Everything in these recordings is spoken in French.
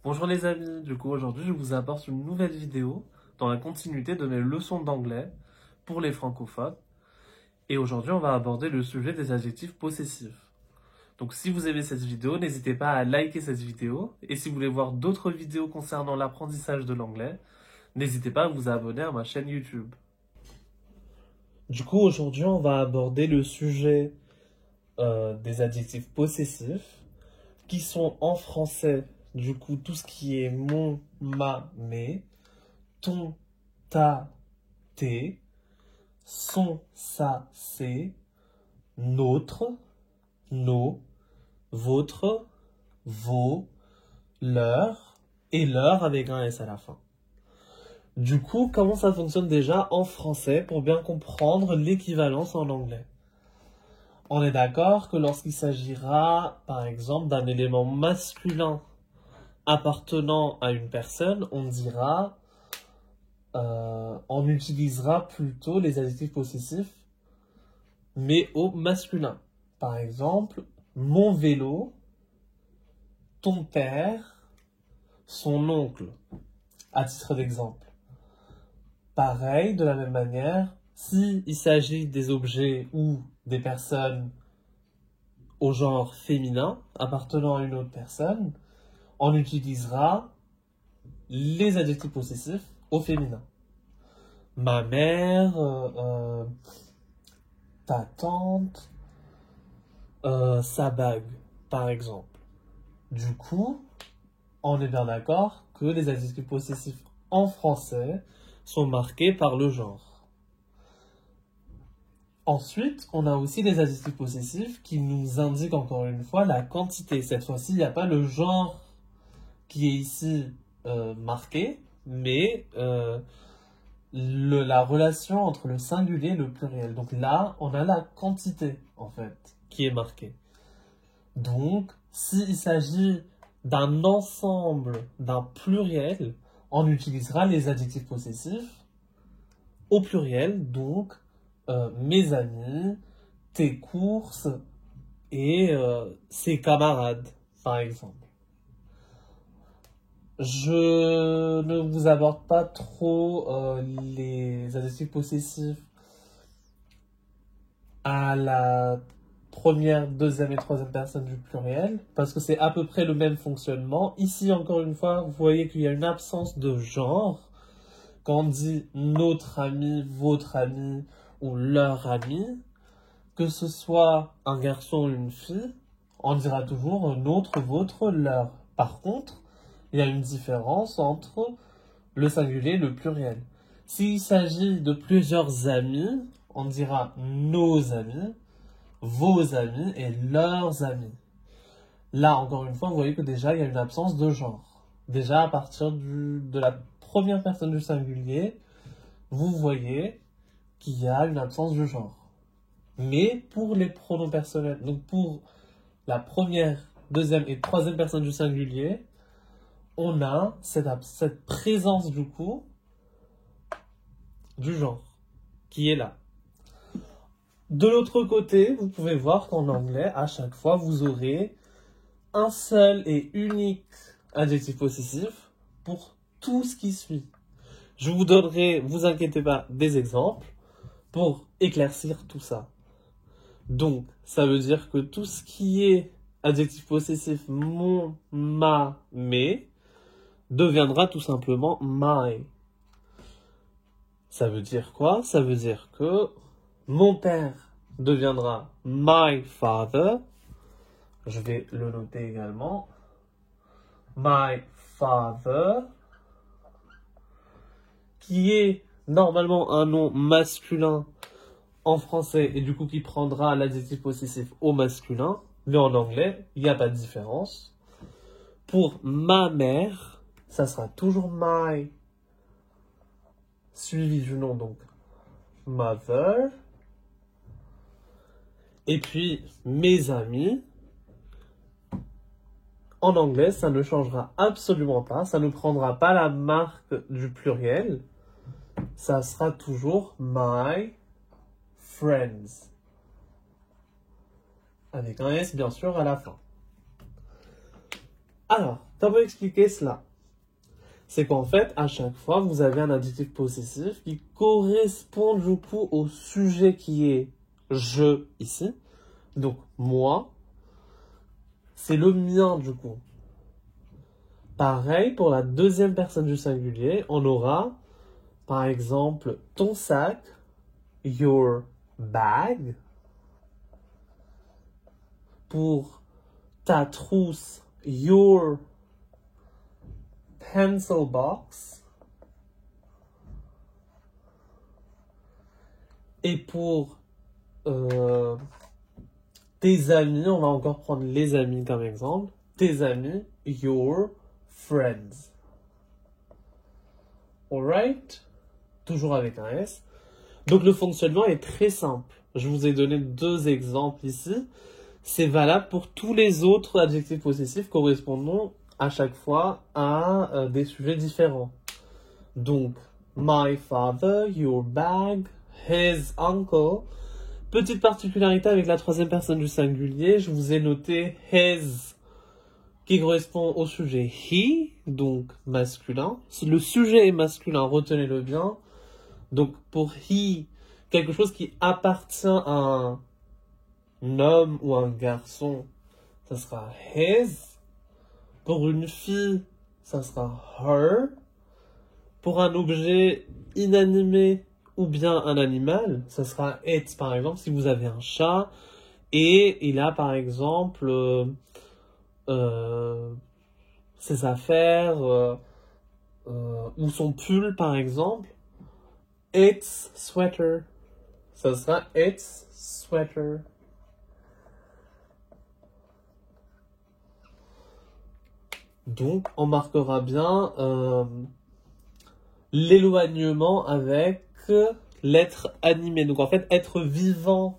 Bonjour les amis, du coup aujourd'hui je vous apporte une nouvelle vidéo dans la continuité de mes leçons d'anglais pour les francophones. Et aujourd'hui on va aborder le sujet des adjectifs possessifs. Donc si vous aimez cette vidéo, n'hésitez pas à liker cette vidéo. Et si vous voulez voir d'autres vidéos concernant l'apprentissage de l'anglais, n'hésitez pas à vous abonner à ma chaîne YouTube. Du coup aujourd'hui on va aborder le sujet des adjectifs possessifs qui sont en français. Du coup, tout ce qui est mon, ma, mes, ton, ta, tes, son, sa, c'est, notre, nos, votre, vos, leur et leur avec un S à la fin. Du coup, comment ça fonctionne déjà en français pour bien comprendre l'équivalence en anglais? On est d'accord que lorsqu'il s'agira, par exemple, d'un élément masculin appartenant à une personne, on utilisera plutôt les adjectifs possessifs, mais au masculin. Par exemple, mon vélo, ton père, son oncle, à titre d'exemple. Pareil, de la même manière, s'il s'agit des objets ou des personnes au genre féminin appartenant à une autre personne, on utilisera les adjectifs possessifs au féminin. Ma mère, ta tante, sa bague, par exemple. Du coup, on est bien d'accord que les adjectifs possessifs en français sont marqués par le genre. Ensuite, on a aussi les adjectifs possessifs qui nous indiquent encore une fois la quantité. Cette fois-ci, il n'y a pas le genre qui est ici marqué, mais la relation entre le singulier et le pluriel. Donc là, on a la quantité, en fait, qui est marquée. Donc, s'il s'agit d'un ensemble, d'un pluriel, on utilisera les adjectifs possessifs au pluriel, donc mes amis, tes courses et ses camarades, par exemple. Je ne vous aborde pas trop les adjectifs possessifs à la première, deuxième et troisième personne du pluriel, parce que c'est à peu près le même fonctionnement. Ici, encore une fois, vous voyez qu'il y a une absence de genre. Quand on dit notre ami, votre ami ou leur ami, que ce soit un garçon ou une fille, on dira toujours notre, votre, leur. Par contre, il y a une différence entre le singulier et le pluriel. S'il s'agit de plusieurs amis, on dira nos amis, vos amis et leurs amis. Là, encore une fois, vous voyez que déjà, il y a une absence de genre. Déjà, à partir de la première personne du singulier, vous voyez qu'il y a une absence de genre. Mais pour les pronoms personnels, donc pour la première, deuxième et troisième personne du singulier, on a cette présence du coup du genre qui est là. De l'autre côté, vous pouvez voir qu'en anglais, à chaque fois, vous aurez un seul et unique adjectif possessif pour tout ce qui suit. Je vous donnerai, vous inquiétez pas, des exemples pour éclaircir tout ça. Donc, ça veut dire que tout ce qui est adjectif possessif mon, ma, mes deviendra tout simplement my. Ça veut dire quoi? Ça veut dire que mon père deviendra my father. Je vais le noter également. My father, qui est normalement un nom masculin en français et du coup qui prendra l'adjectif possessif au masculin, mais en anglais, il n'y a pas de différence. Pour ma mère, ça sera toujours my, suivi du nom donc mother. Et puis mes amis, en anglais, ça ne changera absolument pas, ça ne prendra pas la marque du pluriel, ça sera toujours my friends. Avec un S bien sûr à la fin. Alors, Comment expliquer cela? C'est qu'en fait, à chaque fois, vous avez un adjectif possessif qui correspond du coup au sujet qui est je ici. Donc, moi, c'est le mien du coup. Pareil, pour la deuxième personne du singulier, on aura, par exemple, ton sac, your bag. Pour ta trousse, your pencil box. Et pour tes amis, on va encore prendre les amis comme exemple. Tes amis, your friends. Alright? Toujours avec un S. Donc le fonctionnement est très simple. Je vous ai donné 2 exemples ici. C'est valable pour tous les autres adjectifs possessifs correspondant à chaque fois à des sujets différents. Donc, my father, your bag, his uncle. Petite particularité avec la troisième personne du singulier, je vous ai noté his, qui correspond au sujet he, donc masculin. Le sujet est masculin, retenez-le bien. Donc pour he, quelque chose qui appartient à un homme ou un garçon, ça sera his. Pour une fille, ça sera her. Pour un objet inanimé ou bien un animal, ça sera it. Par exemple, si vous avez un chat et il a par exemple ses affaires ou son pull par exemple, its sweater. Ça sera its sweater. Donc, on marquera bien l'éloignement avec l'être animé. Donc, en fait, être vivant,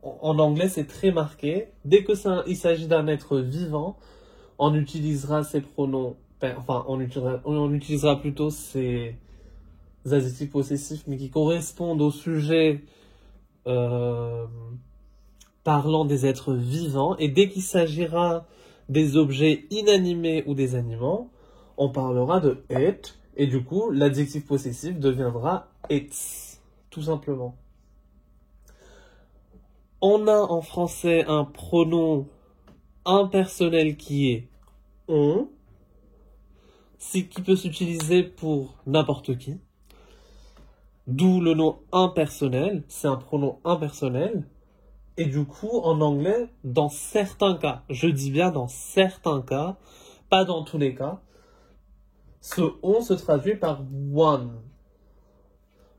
en anglais, c'est très marqué. Dès que il s'agit d'un être vivant, on utilisera ces pronoms, enfin, on utilisera plutôt ces adjectifs possessifs, mais qui correspondent au sujet parlant des êtres vivants. Et dès qu'il s'agira des objets inanimés ou des animaux, on parlera de it, et du coup, l'adjectif possessif deviendra its, tout simplement. On a en français un pronom impersonnel qui est on, qui peut s'utiliser pour n'importe qui, d'où le nom impersonnel, c'est un pronom impersonnel. Et du coup, en anglais, dans certains cas, je dis bien dans certains cas, pas dans tous les cas, ce on se traduit par one.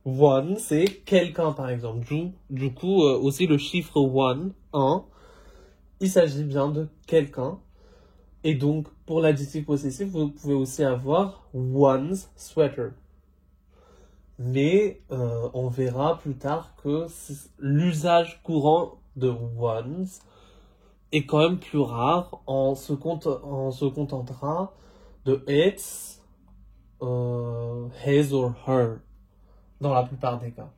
One, c'est quelqu'un, par exemple. Du coup, aussi le chiffre one, 1, il s'agit bien de quelqu'un. Et donc, pour l'adjectif possessif, vous pouvez aussi avoir one's sweater. Mais on verra plus tard que l'usage courant de one's est quand même plus rare. On se contentera de its, his or her, dans la plupart des cas.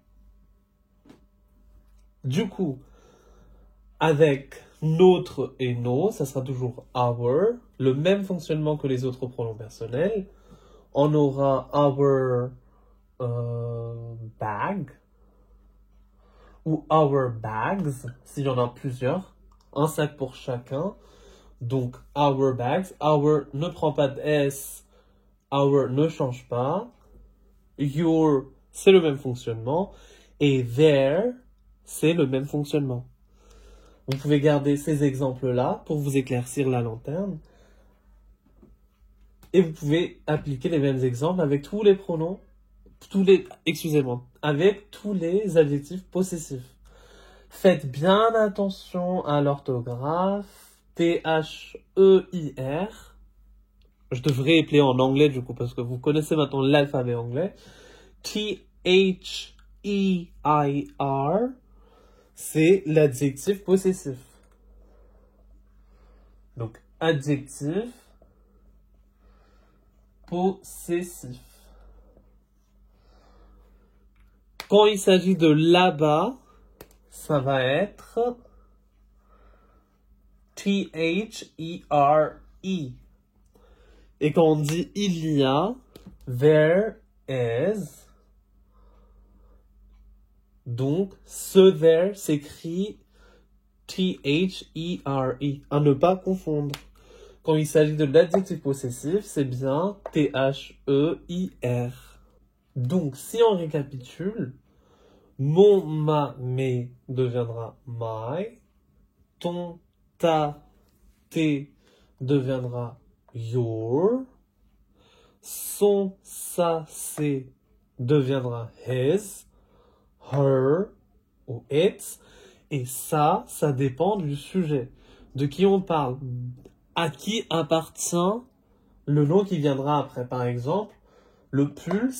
Du coup, avec notre et nos, ça sera toujours our, le même fonctionnement que les autres pronoms personnels. On aura our bag ou our bags, s'il y en a plusieurs, un sac pour chacun. Donc, our bags, our ne prend pas de S, our ne change pas, your, c'est le même fonctionnement, et their, c'est le même fonctionnement. Vous pouvez garder ces exemples-là pour vous éclaircir la lanterne. Et vous pouvez appliquer les mêmes exemples avec tous les pronoms, avec tous les adjectifs possessifs. Faites bien attention à l'orthographe, T-H-E-I-R. Je devrais appeler en anglais du coup, parce que vous connaissez maintenant l'alphabet anglais. T-H-E-I-R, c'est l'adjectif possessif. Donc, adjectif possessif. Quand il s'agit de là-bas, ça va être T-H-E-R-E. Et quand on dit il y a, there is. Donc, ce there s'écrit T-H-E-R-E. À ne pas confondre. Quand il s'agit de l'adjectif possessif, c'est bien T-H-E-I-R. Donc, si on récapitule, mon, ma, mes deviendra my. Ton, ta, tes deviendra your. Son, sa, ses deviendra his, her ou its. Et ça dépend du sujet. De qui on parle. À qui appartient le nom qui viendra après. Par exemple, le pull,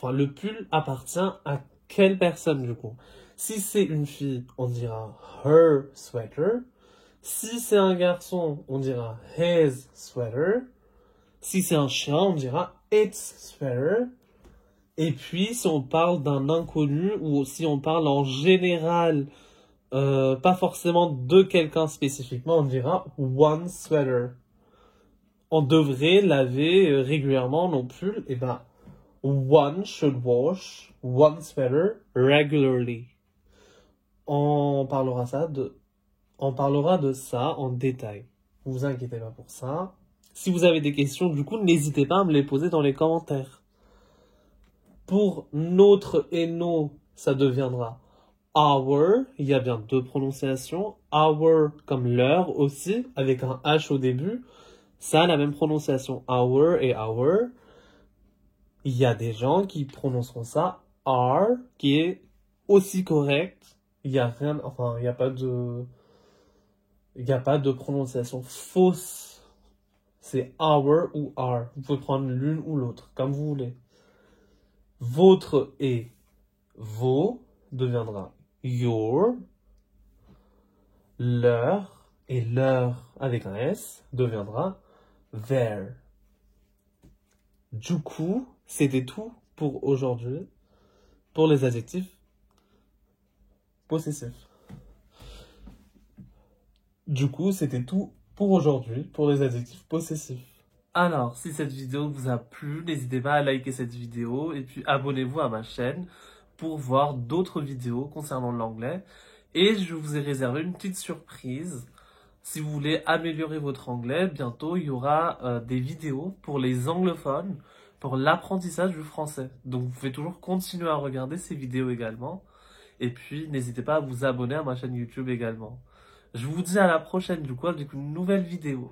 le pull appartient à quelle personne du coup? Si c'est une fille, on dira her sweater. Si c'est un garçon, on dira his sweater. Si c'est un chien, on dira its sweater. Et puis, si on parle d'un inconnu ou si on parle en général, pas forcément de quelqu'un spécifiquement, on dira one sweater. On devrait laver régulièrement nos pulls. Et ben, one should wash one sweater regularly. On parlera de ça en détail. Ne vous inquiétez pas pour ça. Si vous avez des questions, du coup, n'hésitez pas à me les poser dans les commentaires. Pour notre et nos, ça deviendra our. Il y a bien deux prononciations. Our comme l'heure aussi, avec un H au début. Ça a la même prononciation. Our et our. Il y a des gens qui prononceront ça are, qui est aussi correct. Il n'y a rien, enfin, il n'y a pas de prononciation fausse. C'est our ou are. Vous pouvez prendre l'une ou l'autre, comme vous voulez. Votre et vos deviendra your. Leur et leur avec un S deviendra their. Du coup, c'était tout pour aujourd'hui, pour les adjectifs possessifs. Du coup, c'était tout pour aujourd'hui, pour les adjectifs possessifs. Alors, si cette vidéo vous a plu, n'hésitez pas à liker cette vidéo et puis abonnez-vous à ma chaîne pour voir d'autres vidéos concernant l'anglais. Et je vous ai réservé une petite surprise. Si vous voulez améliorer votre anglais, bientôt il y aura des vidéos pour les anglophones, pour l'apprentissage du français. Donc vous pouvez toujours continuer à regarder ces vidéos également. Et puis n'hésitez pas à vous abonner à ma chaîne YouTube également. Je vous dis à la prochaine du coup avec une nouvelle vidéo.